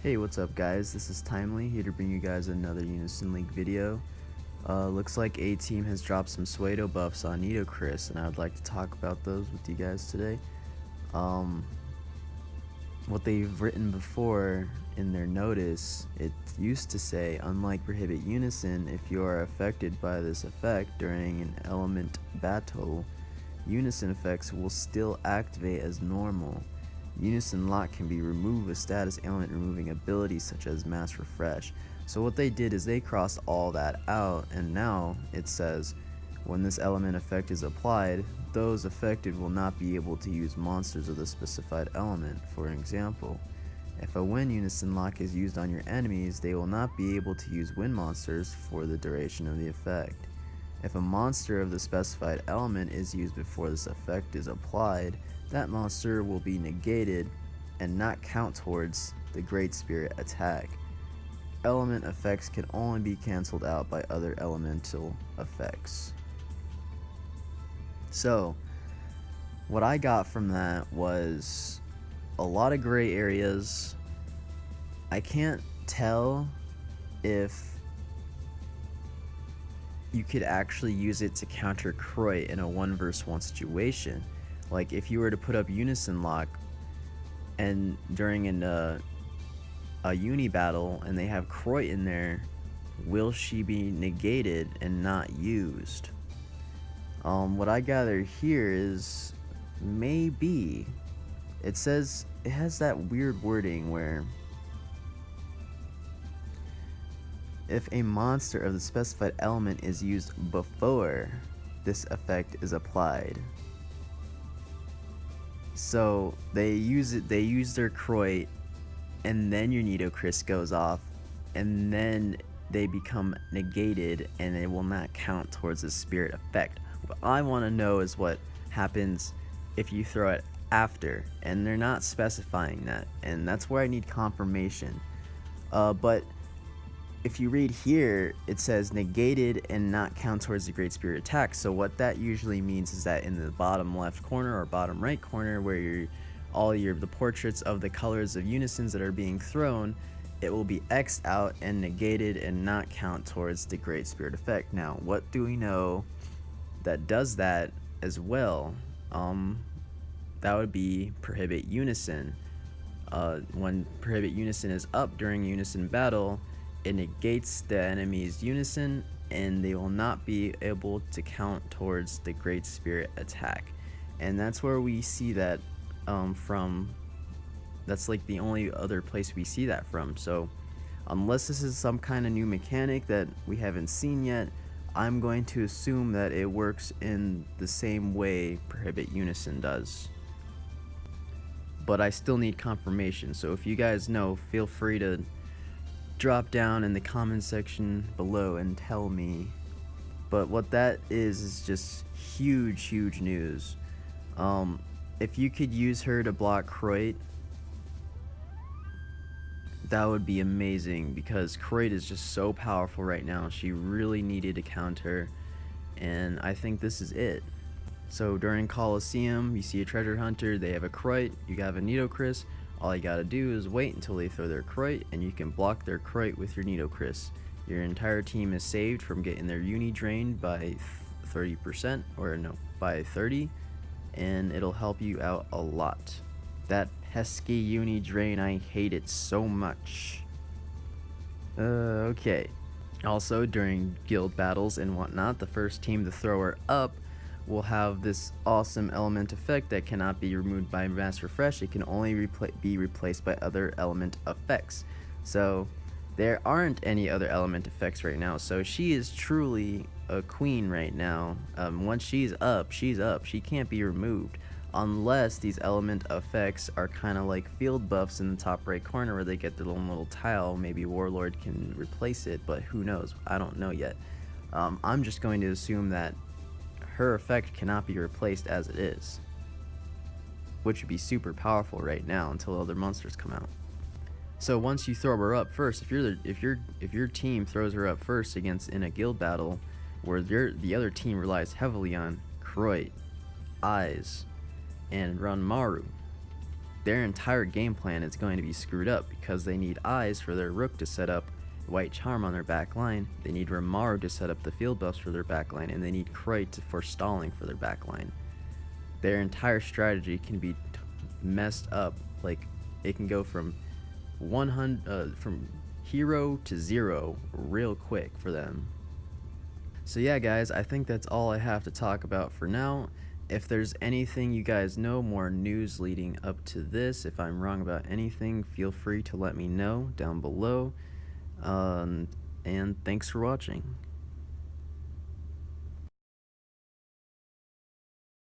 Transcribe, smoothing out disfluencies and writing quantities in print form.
Hey, what's up guys? This is Timely, here to bring you guys another Unison League video. Looks like ateam has dropped some Pseudo buffs on Nitocris, and I would like to talk about those with you guys today. What they've written before in their notice, it used to say, unlike Prohibit Unison, if you are affected by this effect during an element battle, Unison effects will still activate as normal. Unison Lock can be remove a status ailment removing abilities such as Mass Refresh. So what they did is they crossed all that out, and now it says when this element effect is applied, those affected will not be able to use monsters of the specified element. For example, if a wind Unison Lock is used on your enemies, they will not be able to use wind monsters for the duration of the effect. If a monster of the specified element is used before this effect is applied, that monster will be negated and not count towards the Great Spirit attack. Element effects can only be cancelled out by other elemental effects. So, what I got from that was a lot of gray areas. I can't tell if you could actually use it to counter Kroyt in a 1v1 situation. Like if you were to put up Unison Lock and during a uni battle and they have Kroyt in there, will she be negated and not used? What I gather here is maybe. It says it has that weird wording where if a monster of the specified element is used before this effect is applied. So they use their Kroyt, and then your Nitocris goes off, and then they become negated and they will not count towards the spirit effect. What I want to know is what happens if you throw it after, and they're not specifying that, and that's where I need confirmation. But if you read here, it says negated and not count towards the Great Spirit attack. So what that usually means is that in the bottom left corner or bottom right corner, where the portraits of the colors of unisons that are being thrown, it will be X'd out and negated and not count towards the Great Spirit effect. Now, what do we know that does that as well? That would be Prohibit Unison. When Prohibit Unison is up during Unison battle, it negates the enemy's Unison, and they will not be able to count towards the Great Spirit attack. And that's where we see that from. That's like the only other place we see that from. So unless this is some kind of new mechanic that we haven't seen yet, I'm going to assume that it works in the same way Prohibit Unison does. But I still need confirmation, so if you guys know, feel free to drop down in the comment section below and tell me. But what that is just huge news. If you could use her to block Kroyt, that would be amazing, because Kroyt is just so powerful right now. She really needed a counter, and I think this is it. So during Coliseum, you see a treasure hunter, they have a Kroyt, you have a Nitocris. All you gotta do is wait until they throw their Kroyt, and you can block their Kroyt with your Nitocris. Your entire team is saved from getting their uni drained by 30%, or no, by 30, and it'll help you out a lot. That pesky uni drain, I hate it so much. Okay. Also, during guild battles and whatnot, the first team to throw her up will have this awesome element effect that cannot be removed by Mass Refresh. It can only be replaced by other element effects. So there aren't any other element effects right now, so she is truly a queen right now. Once she's up, she can't be removed unless these element effects are kind of like field buffs in the top right corner where they get their own little tile. Maybe Warlord can replace it, but who knows? I don't know yet. I'm just going to assume that her effect cannot be replaced as it is, which would be super powerful right now until other monsters come out. So once you throw her up first, if your team throws her up first in a guild battle where the other team relies heavily on Kroyt, Eyes, and Ranmaru, their entire game plan is going to be screwed up because they need Eyes for their Rook to set up White Charm on their back line, they need Ramaru to set up the field buffs for their back line, and they need Kroyt for stalling for their back line. Their entire strategy can be messed up. Like, it can go from 100 from hero to 0 real quick for them. So yeah guys, I think that's all I have to talk about for now. If there's anything you guys know, more news leading up to this, if I'm wrong about anything, feel free to let me know down below. And thanks for watching.